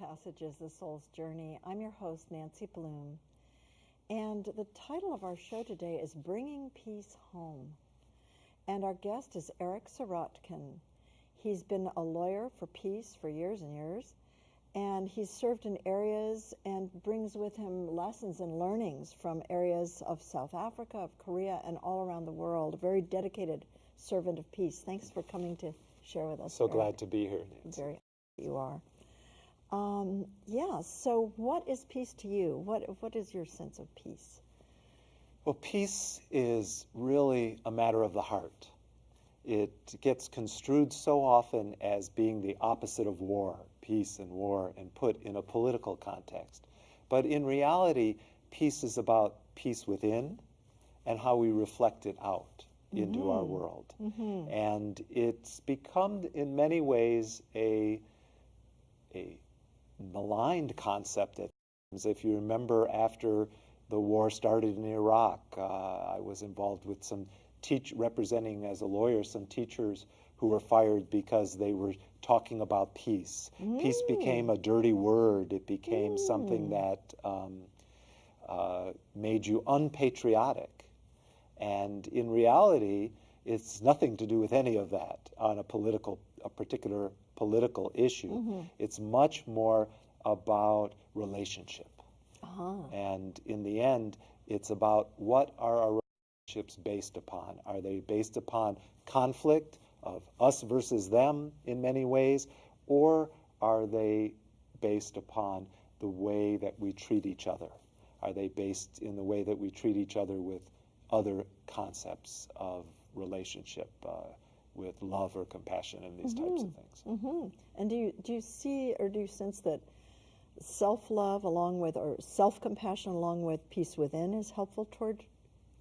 Passages, The Soul's Journey. I'm your host, Nancy Bloom, and the title of our show today is Bringing Peace Home. And our guest is Eric Sirotkin. He's been a lawyer for peace for years and years, and he's served in areas and brings with him lessons and learnings from areas of South Africa, of Korea, and all around the world. A very dedicated servant of peace. Thanks for coming to share with us. So Eric. glad to be here, Nancy. Very happy you are. So what is peace to you? What is your sense of peace? Well, peace is really a matter of the heart. It gets construed so often as being the opposite of war, peace and war, and put in a political context. But in reality, peace is about peace within and how we reflect it out into our world. And it's become, in many ways, a maligned concept at times. If you remember, after the war started in Iraq, I was involved with some representing as a lawyer some teachers who were fired because they were talking about peace. Peace became a dirty word. It became something that made you unpatriotic. And in reality, it's nothing to do with any of that on a particular political issue. It's much more about relationship. And in the end, it's about what are our relationships based upon. Are they based upon conflict of us versus them in many ways, or are they based upon the way that we treat each other? Are they based in the way that we treat each other with other concepts of relationship, with love or compassion and these types of things? And do you see or do you sense that self-love along with, or self-compassion along with peace within is helpful toward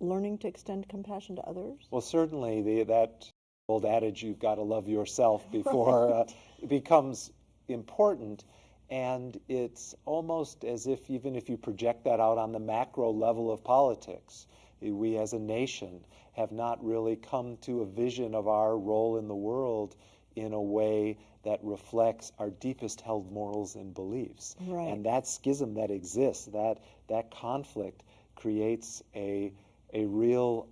learning to extend compassion to others? Well, certainly that old adage, you've got to love yourself before it becomes important. And it's almost as if even if you project that out on the macro level of politics, we as a nation have not really come to a vision of our role in the world in a way that reflects our deepest held morals and beliefs. Right. And that schism that exists, that conflict creates a real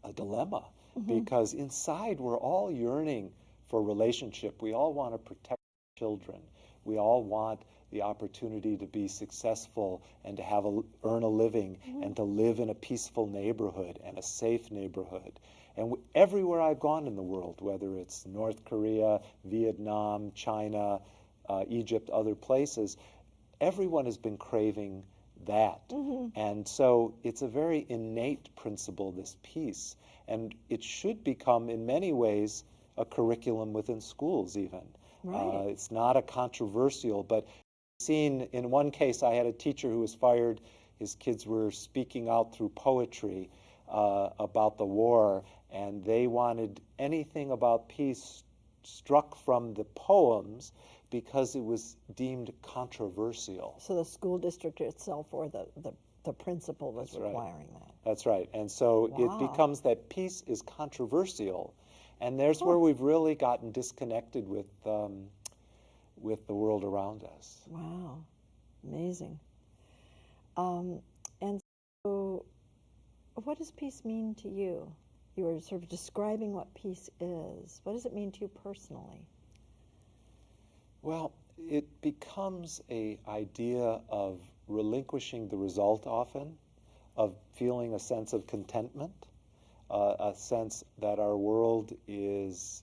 a dilemma, because inside we're all yearning for relationship. We all want to protect children. We all want the opportunity to be successful and to earn a living and to live in a peaceful neighborhood and a safe neighborhood. And everywhere I've gone in the world, whether it's North Korea, Vietnam, China, Egypt, other places, everyone has been craving that. And so it's a very innate principle, this peace. And it should become, in many ways, a curriculum within schools even. Right. It's not a controversial, but seen in one case, I had a teacher who was fired. His kids were speaking out through poetry about the war, and they wanted anything about peace struck from the poems because it was deemed controversial. So the school district itself or the principal was requiring that. That's right. And so it becomes that peace is controversial. And there's where we've really gotten disconnected with the world around us. Wow, amazing. And so what does peace mean to you? You were sort of describing what peace is. What does it mean to you personally? Well, it becomes an idea of relinquishing the result often, of feeling a sense of contentment, a sense that our world is,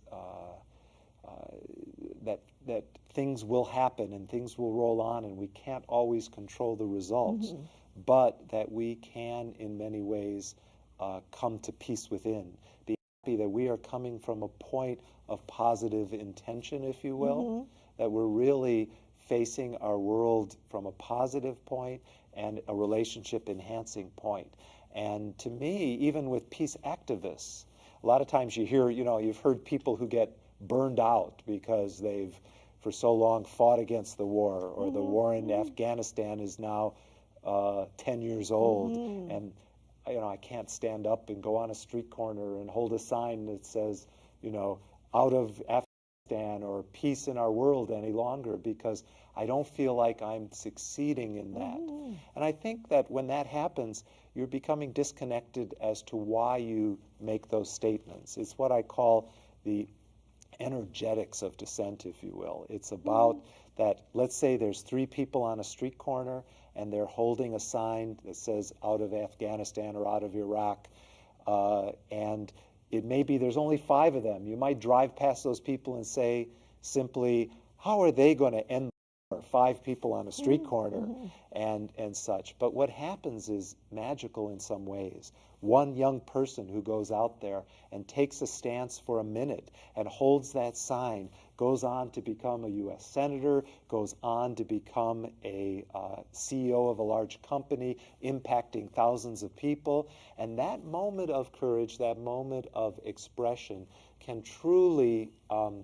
that things will happen and things will roll on and we can't always control the results, but that we can, in many ways, come to peace within. Be happy that we are coming from a point of positive intention, if you will, that we're really facing our world from a positive point and a relationship enhancing point. And to me, even with peace activists, a lot of times you hear, you've heard people who get burned out because they've for so long fought against the war, or the war in Afghanistan is now 10 years old, and I can't stand up and go on a street corner and hold a sign that says, out of Afghanistan or peace in our world any longer because I don't feel like I'm succeeding in that. And I think that when that happens, you're becoming disconnected as to why you make those statements. It's what I call the energetics of dissent, if you will. It's about that, let's say there's 3 people on a street corner and they're holding a sign that says out of Afghanistan or out of Iraq, and it may be there's only 5 of them. You might drive past those people and say simply, how are they going to end the war? 5 people on a street corner and such. But what happens is magical in some ways. One young person who goes out there and takes a stance for a minute and holds that sign goes on to become a U.S. senator, goes on to become a CEO of a large company, impacting thousands of people. And that moment of courage, that moment of expression can truly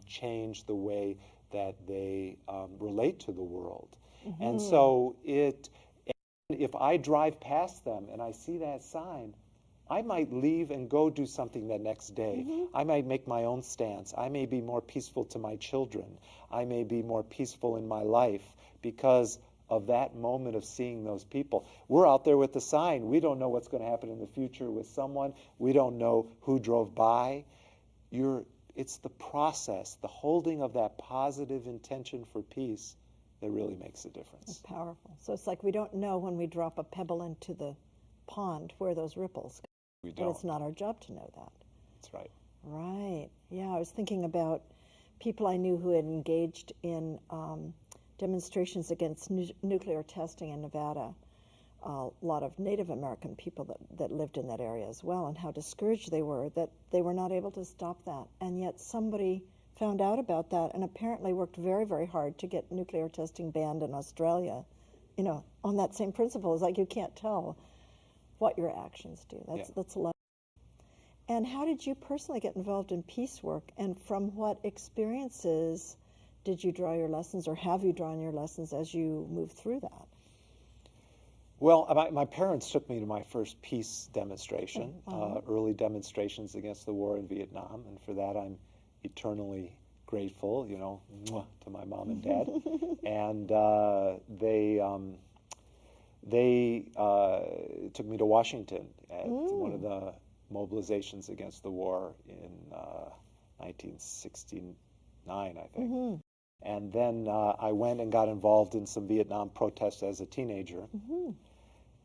change the way that they relate to the world. And so if I drive past them and I see that sign, I might leave and go do something the next day. I might make my own stance. I may be more peaceful to my children. I may be more peaceful in my life because of that moment of seeing those people. We're out there with the sign. We don't know what's going to happen in the future with someone. We don't know who drove by. It's the process, the holding of that positive intention for peace that really makes a difference. It's powerful. So it's like we don't know when we drop a pebble into the pond where those ripples go. We don't. But it's not our job to know that. That's right. Right. Yeah, I was thinking about people I knew who had engaged in demonstrations against nuclear testing in Nevada. A lot of Native American people that lived in that area as well, and how discouraged they were that they were not able to stop that. And yet somebody found out about that and apparently worked very, very hard to get nuclear testing banned in Australia, on that same principle. It's like you can't tell what your actions do. That's a lot. And how did you personally get involved in peace work? And from what experiences did you draw your lessons, or have you drawn your lessons as you moved through that? Well, my parents took me to my first peace demonstration, early demonstrations against the war in Vietnam, and for that I'm eternally grateful, to my mom and dad. And they took me to Washington at one of the mobilizations against the war in 1969, I think. And then I went and got involved in some Vietnam protests as a teenager.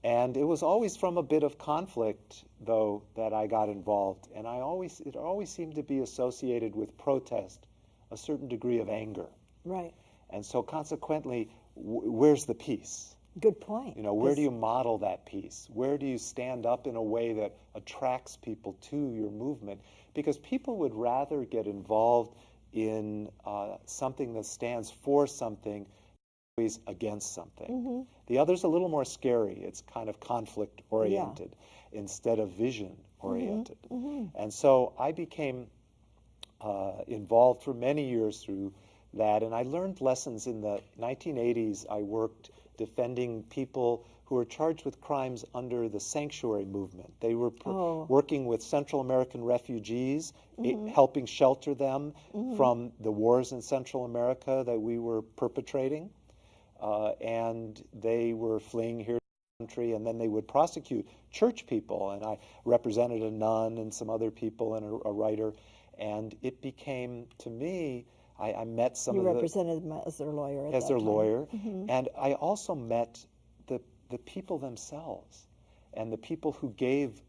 And it was always from a bit of conflict, though, that I got involved. And it always seemed to be associated with protest, a certain degree of anger. Right. And so consequently, where's the peace? Good point. Where do you model that peace? Where do you stand up in a way that attracts people to your movement? Because people would rather get involved in something that stands for something, always against something. The other's a little more scary. It's kind of conflict-oriented instead of vision-oriented. And so I became involved for many years through that, and I learned lessons. In the 1980s, I worked defending people who were charged with crimes under the sanctuary movement. They were working with Central American refugees, helping shelter them from the wars in Central America that we were perpetrating. And they were fleeing here to the country, and then they would prosecute church people. And I represented a nun and some other people and a writer. And it became, to me, I met some of the... You represented them as their lawyer at that time. As their lawyer. And I also met the people themselves and the people who gave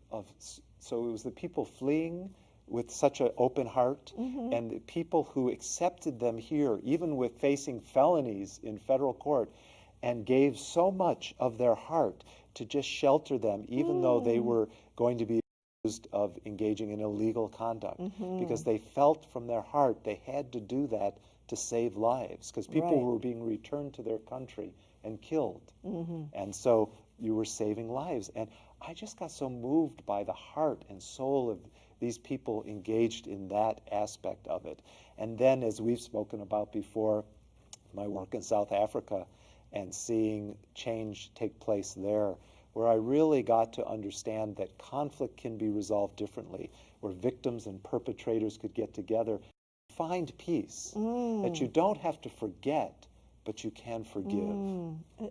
so it was the people fleeing with such an open heart and the people who accepted them here, even with facing felonies in federal court, and gave so much of their heart to just shelter them, even though they were going to be accused of engaging in illegal conduct, because they felt from their heart they had to do that to save lives, because people were being returned to their country and killed. And so you were saving lives. And I just got so moved by the heart and soul of these people engaged in that aspect of it. And then, as we've spoken about before, my work in South Africa and seeing change take place there, where I really got to understand that conflict can be resolved differently, where victims and perpetrators could get together, find peace, that you don't have to forget, but you can forgive.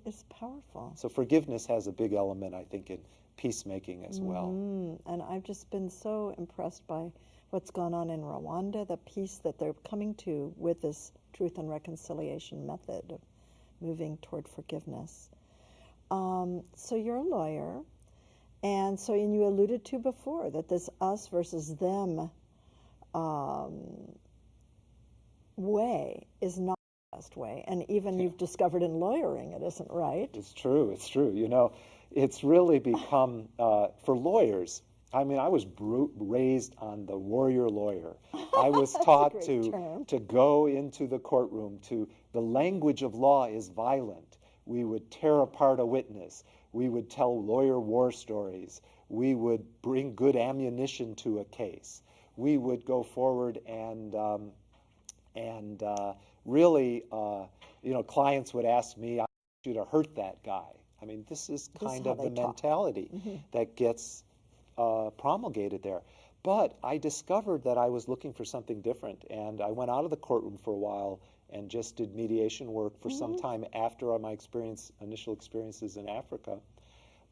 It's powerful. So forgiveness has a big element, I think, in peacemaking as well. And I've just been so impressed by what's gone on in Rwanda, the peace that they're coming to with this truth and reconciliation method of moving toward forgiveness. So you're a lawyer, and you alluded to before that this us versus them way is not the best way. And even you've discovered in lawyering it isn't right. It's true. It's true. You know, it's really become, for lawyers, I mean, I was raised on the warrior lawyer. I was taught to go into the courtroom, the language of law is violent. We would tear apart a witness. We would tell lawyer war stories. We would bring good ammunition to a case. We would go forward and really, clients would ask me, I want you to hurt that guy. I mean, this is kind of the mentality that gets promulgated there. But I discovered that I was looking for something different, and I went out of the courtroom for a while and just did mediation work for some time after my initial experiences in Africa.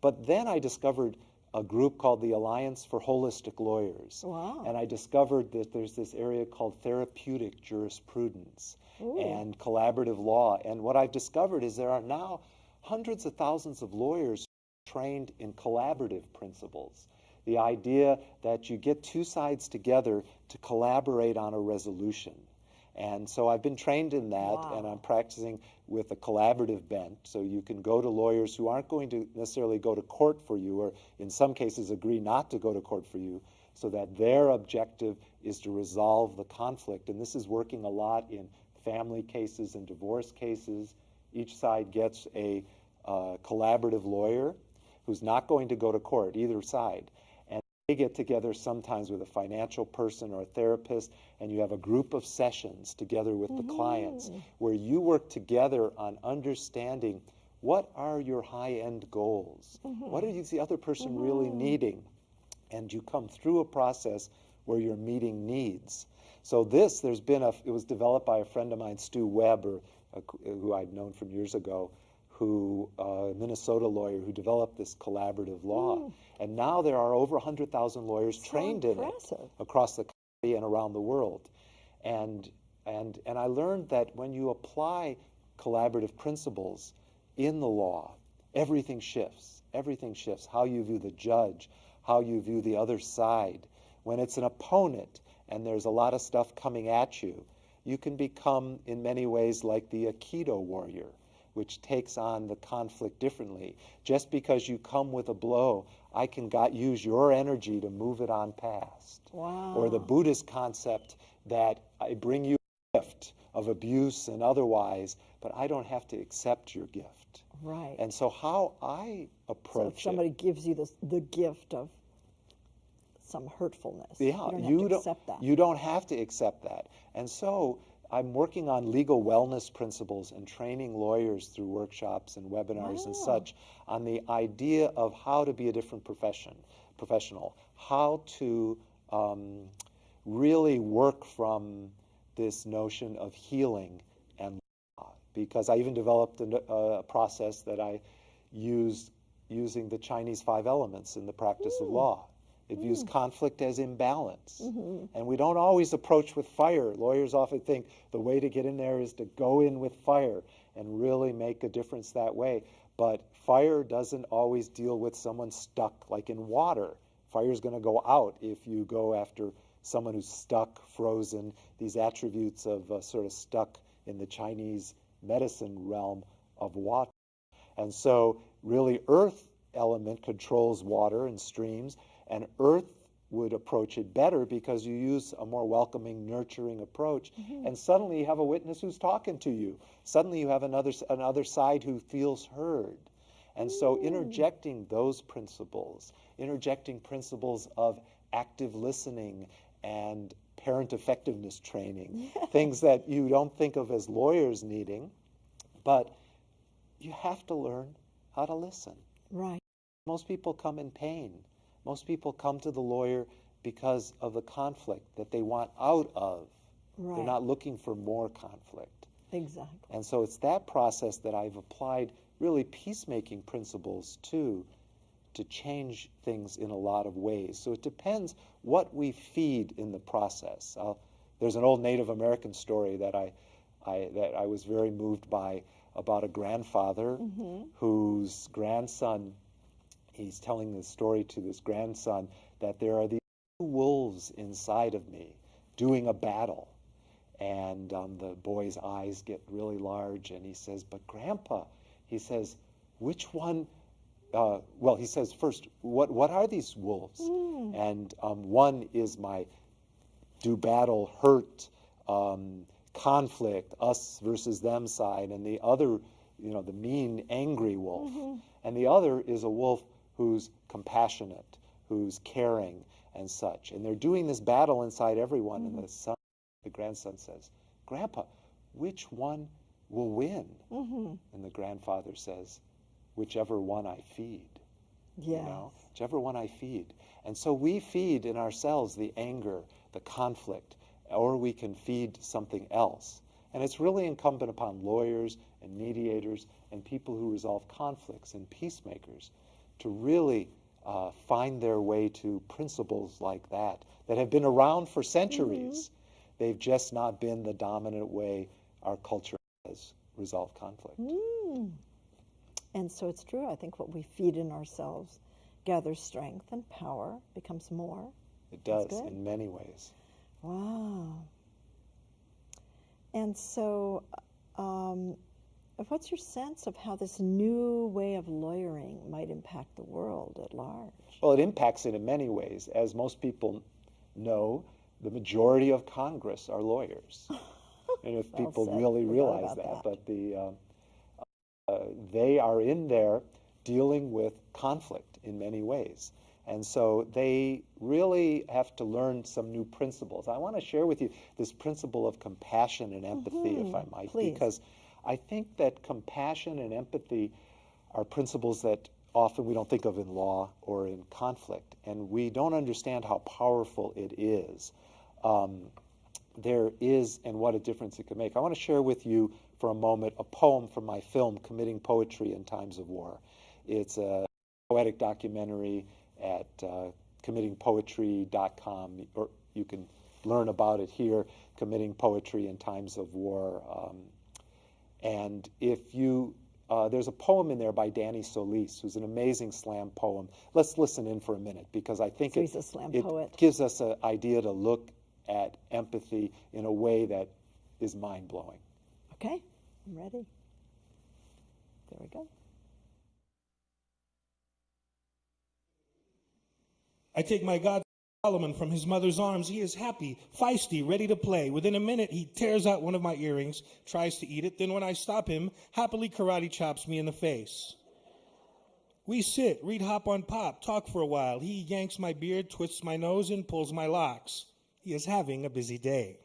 But then I discovered a group called the Alliance for Holistic Lawyers. Wow. And I discovered that there's this area called therapeutic jurisprudence and collaborative law. And what I've discovered is there are now hundreds of thousands of lawyers trained in collaborative principles. The idea that you get two sides together to collaborate on a resolution. And so I've been trained in that, and I'm practicing with a collaborative bent. So you can go to lawyers who aren't going to necessarily go to court for you, or in some cases agree not to go to court for you, so that their objective is to resolve the conflict. And this is working a lot in family cases and divorce cases. Each side gets a collaborative lawyer who's not going to go to court, either side. They get together sometimes with a financial person or a therapist, and you have a group of sessions together with the clients where you work together on understanding what are your high-end goals? What is the other person really needing? And you come through a process where you're meeting needs. So it was developed by a friend of mine, Stu Webb, who I'd known from years ago, a Minnesota lawyer who developed this collaborative law. And now there are over 100,000 lawyers trained in it across the country and around the world. And I learned that when you apply collaborative principles in the law, everything shifts. Everything shifts. How you view the judge, how you view the other side. When it's an opponent and there's a lot of stuff coming at you, you can become, in many ways, like the Aikido warrior, which takes on the conflict differently. Just because you come with a blow, I can use your energy to move it on past. Wow. Or the Buddhist concept that I bring you a gift of abuse and otherwise, but I don't have to accept your gift. Right. And so how I approach if somebody gives you the gift of some hurtfulness, you don't have to accept that. You don't have to accept that. And so I'm working on legal wellness principles and training lawyers through workshops and webinars and such on the idea of how to be a different professional, how to really work from this notion of healing and law. Because I even developed a process that I used using the Chinese 5 elements in the practice of law. It views conflict as imbalance. And we don't always approach with fire. Lawyers often think the way to get in there is to go in with fire and really make a difference that way. But fire doesn't always deal with someone stuck, like in water. Fire is going to go out if you go after someone who's stuck, frozen, these attributes of sort of stuck in the Chinese medicine realm of water. And so really earth element controls water and streams, and earth would approach it better because you use a more welcoming, nurturing approach. And suddenly you have a witness who's talking to you. Suddenly you have another side who feels heard. And so interjecting those principles, interjecting principles of active listening and parent effectiveness training, things that you don't think of as lawyers needing, but you have to learn how to listen. Right. Most people come in pain. Most people come to the lawyer because of the conflict that they want out of, Right. They're not looking for more conflict. Exactly. And so it's that process that I've applied really peacemaking principles to change things in a lot of ways. So it depends what we feed in the process. There's an old Native American story that I was very moved by about a grandfather whose grandson, he's telling this story to this grandson, that there are these wolves inside of me doing a battle. And the boy's eyes get really large, and he says, "But Grandpa," he says, "which one?" Well, he says, "First, what are these wolves?" And one is my do battle, hurt, conflict, us versus them side, and the other, the mean, angry wolf. And the other is a wolf who's compassionate, who's caring, and such. And they're doing this battle inside everyone, and the grandson says, "Grandpa, which one will win?" And the grandfather says, "Whichever one I feed." Yes. Whichever one I feed. And so we feed in ourselves the anger, the conflict, or we can feed something else. And it's really incumbent upon lawyers and mediators and people who resolve conflicts and peacemakers to really find their way to principles like that have been around for centuries. They've just not been the dominant way our culture has resolved conflict. And so it's true. I think what we feed in ourselves gathers strength and power, becomes more. It does in many ways. Wow. And so what's your sense of how this new way of lawyering might impact the world at large? Well, it impacts it in many ways. As most people know, the majority of Congress are lawyers. And if people really realize that. But they are in there dealing with conflict in many ways. And so they really have to learn some new principles. I want to share with you this principle of compassion and empathy, if I might, because I think that compassion and empathy are principles that often we don't think of in law or in conflict, and we don't understand how powerful it is. There is, and what a difference it can make. I want to share with you for a moment a poem from my film, Committing Poetry in Times of War. It's a poetic documentary at committingpoetry.com, or you can learn about it here, Committing Poetry in Times of War. And if you, there's a poem in there by Danny Solis, who's an amazing slam poem. Let's listen in for a minute, because I think it gives us an idea to look at empathy in a way that is mind-blowing. Okay, I'm ready. There we go. I take my God Solomon from his mother's arms. He is happy, feisty, ready to play. Within a minute, he tears out one of my earrings, tries to eat it. Then when I stop him, happily karate chops me in the face. We sit, read Hop on Pop, talk for a while. He yanks my beard, twists my nose, and pulls my locks. He is having a busy day.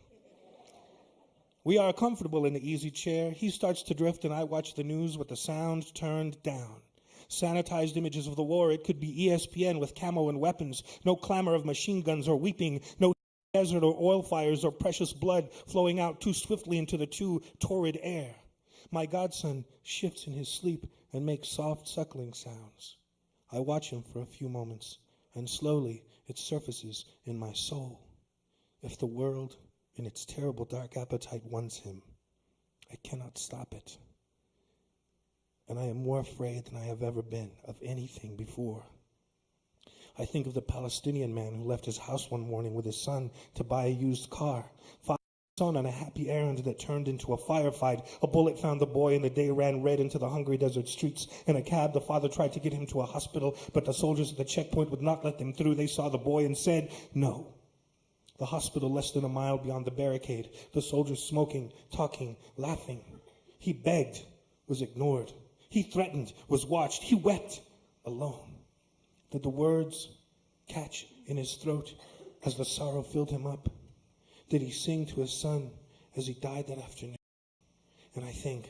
We are comfortable in the easy chair. He starts to drift, and I watch the news with the sound turned down. Sanitized images of the war. It could be ESPN with camo and weapons. No clamor of machine guns or weeping. No desert or oil fires or precious blood flowing out too swiftly into the too torrid air. My godson shifts in his sleep and makes soft suckling sounds. I watch him for a few moments, and slowly it surfaces in my soul. If the world, in its terrible dark appetite, wants him, I cannot stop it. And I am more afraid than I have ever been of anything before. I think of the Palestinian man who left his house one morning with his son to buy a used car. Followed his son on a happy errand that turned into a firefight. A bullet found the boy, and the day ran red into the hungry desert streets. In a cab, the father tried to get him to a hospital, but the soldiers at the checkpoint would not let them through. They saw the boy and said, "No." The hospital less than a mile beyond the barricade. The soldiers smoking, talking, laughing. He begged, was ignored. He threatened, was watched. He wept, alone. Did the words catch in his throat as the sorrow filled him up? Did he sing to his son as he died that afternoon? And I think,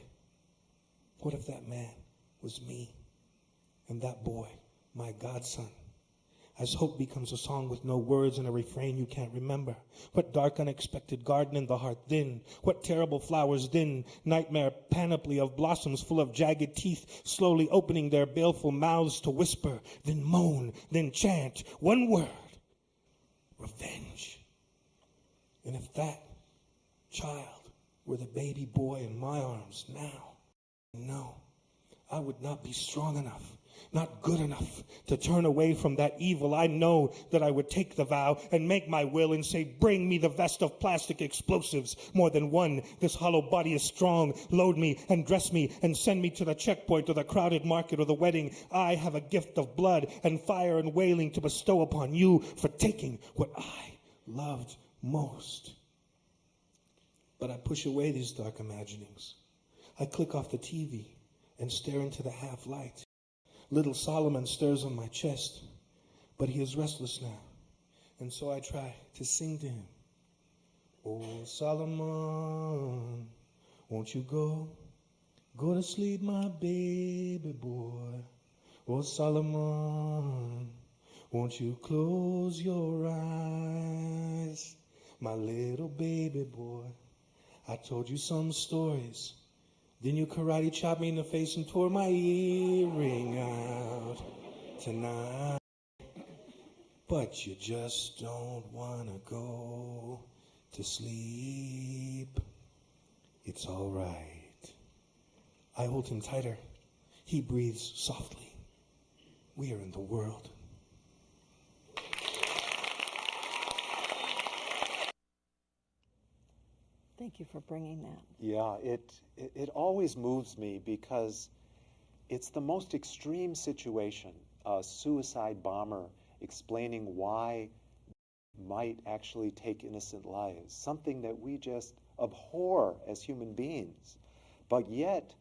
what if that man was me? And that boy, my godson? As hope becomes a song with no words and a refrain you can't remember. What dark unexpected garden in the heart then? What terrible flowers then? Nightmare panoply of blossoms full of jagged teeth, slowly opening their baleful mouths to whisper, then moan, then chant, one word, revenge. And if that child were the baby boy in my arms now, no, I would not be strong enough, not good enough to turn away from that evil. I know that I would take the vow and make my will and say, bring me the vest of plastic explosives. More than one, this hollow body is strong. Load me and dress me and send me to the checkpoint or the crowded market or the wedding. I have a gift of blood and fire and wailing to bestow upon you for taking what I loved most. But I push away these dark imaginings. I click off the TV and stare into the half light. Little Solomon stirs on my chest, but he is restless now, and so I try to sing to him. Oh, Solomon, won't you go to sleep, my baby boy. Oh, Solomon, won't you close your eyes, my little baby boy. I told you some stories. Then you karate chopped me in the face and tore my earring out tonight. But you just don't want to go to sleep. It's all right. I hold him tighter. He breathes softly. We are in the world. Thank you for bringing that. Yeah, it always moves me because it's the most extreme situation, a suicide bomber explaining why might actually take innocent lives, something that we just abhor as human beings. But yet,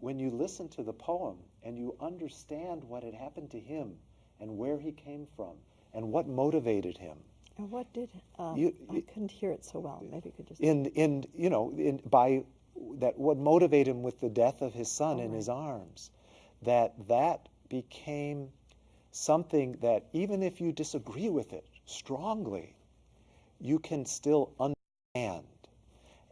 when you listen to the poem and you understand what had happened to him and where he came from and what motivated him, And what did, I couldn't hear it so well. Maybe you could just... what motivated him with the death of his son in right. his arms, that became something that even if you disagree with it strongly, you can still understand.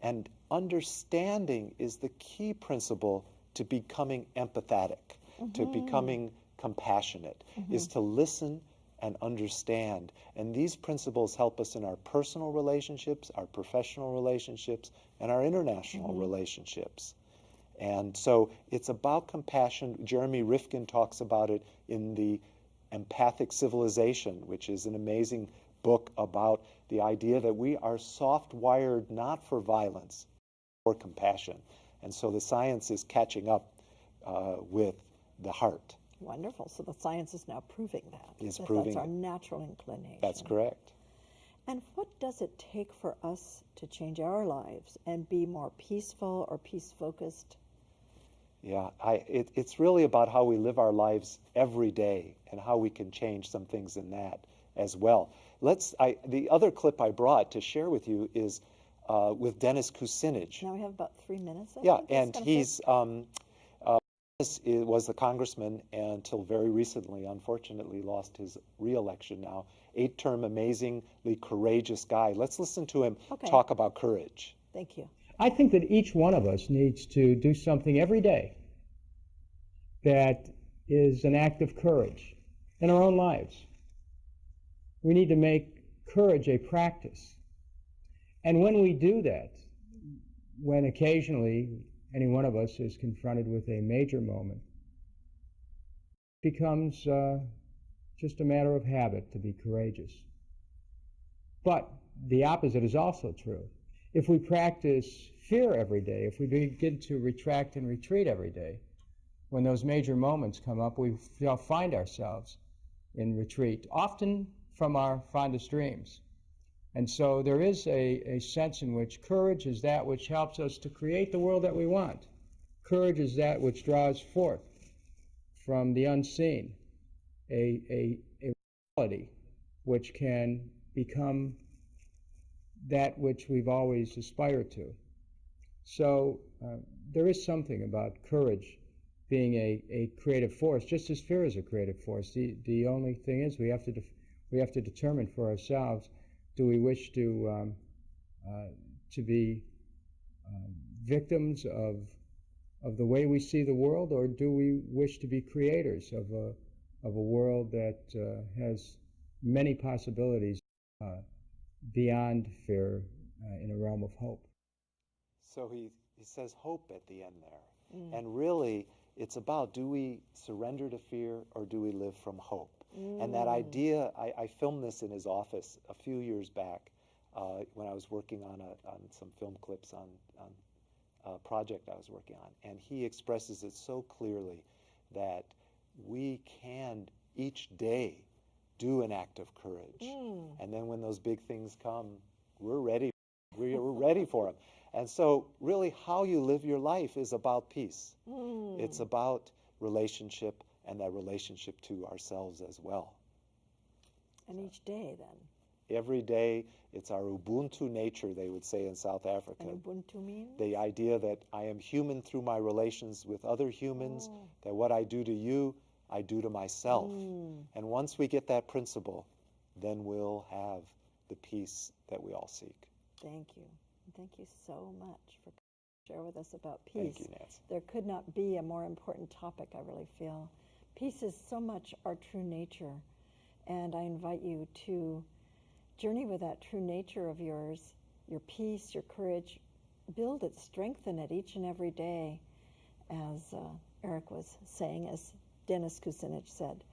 And understanding is the key principle to becoming empathetic, to becoming compassionate, is to listen and understand. And these principles help us in our personal relationships, our professional relationships, and our international relationships. And so it's about compassion. Jeremy Rifkin talks about it in the Empathic Civilization, which is an amazing book about the idea that we are soft-wired not for violence, for compassion. And so the science is catching up with the heart. Wonderful. So the science is now proving that. It's proving that's our it. natural inclination. That's correct. And what does it take for us to change our lives and be more peaceful or peace-focused? Yeah, it's really about how we live our lives every day and how we can change some things in that as well. The other clip I brought to share with you is with Dennis Kucinich. Now we have about 3 minutes. I Yeah, think. and That's he's was the congressman until very recently, unfortunately, lost his re-election now. 8-term, amazingly courageous guy. Let's listen to him talk about courage. Thank you. I think that each one of us needs to do something every day that is an act of courage in our own lives. We need to make courage a practice. And when we do that, when occasionally any one of us is confronted with a major moment, it becomes just a matter of habit to be courageous. But the opposite is also true. If we practice fear every day, if we begin to retract and retreat every day, when those major moments come up, we find ourselves in retreat, often from our fondest dreams. And so there is a sense in which courage is that which helps us to create the world that we want. Courage is that which draws forth from the unseen a reality which can become that which we've always aspired to. So there is something about courage being a creative force, just as fear is a creative force. The only thing is we have to We have to determine for ourselves, do we wish to be victims of the way we see the world, or do we wish to be creators of a world that has many possibilities beyond fear in a realm of hope? So he says hope at the end there. And really, it's about, do we surrender to fear or do we live from hope? And that idea, I filmed this in his office a few years back when I was working on some film clips on a project I was working on. And he expresses it so clearly that we can each day do an act of courage. And then when those big things come, we're ready. We're ready for them. And so really how you live your life is about peace. It's about relationship, and that relationship to ourselves as well. And each day, then. Every day, it's our Ubuntu nature, they would say in South Africa. And Ubuntu means? The idea that I am human through my relations with other humans, that what I do to you, I do to myself. And once we get that principle, then we'll have the peace that we all seek. Thank you. Thank you so much for sharing with us about peace. Thank you, Nancy. There could not be a more important topic, I really feel. Peace is so much our true nature, and I invite you to journey with that true nature of yours, your peace, your courage. Build it, strengthen it each and every day, as Eric was saying, as Dennis Kucinich said,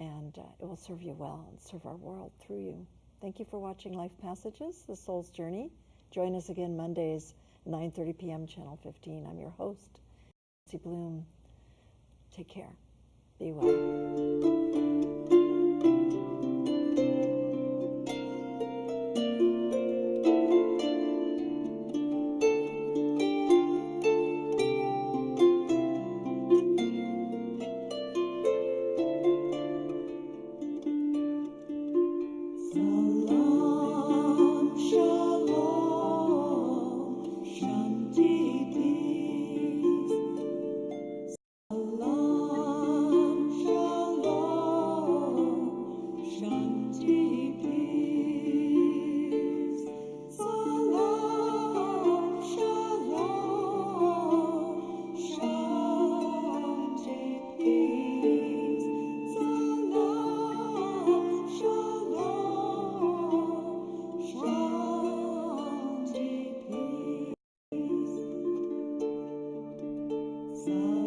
and it will serve you well and serve our world through you. Thank you for watching Life Passages, The Soul's Journey. Join us again Mondays, 9:30 p.m., Channel 15. I'm your host, Nancy Bloom. Take care. Be well. So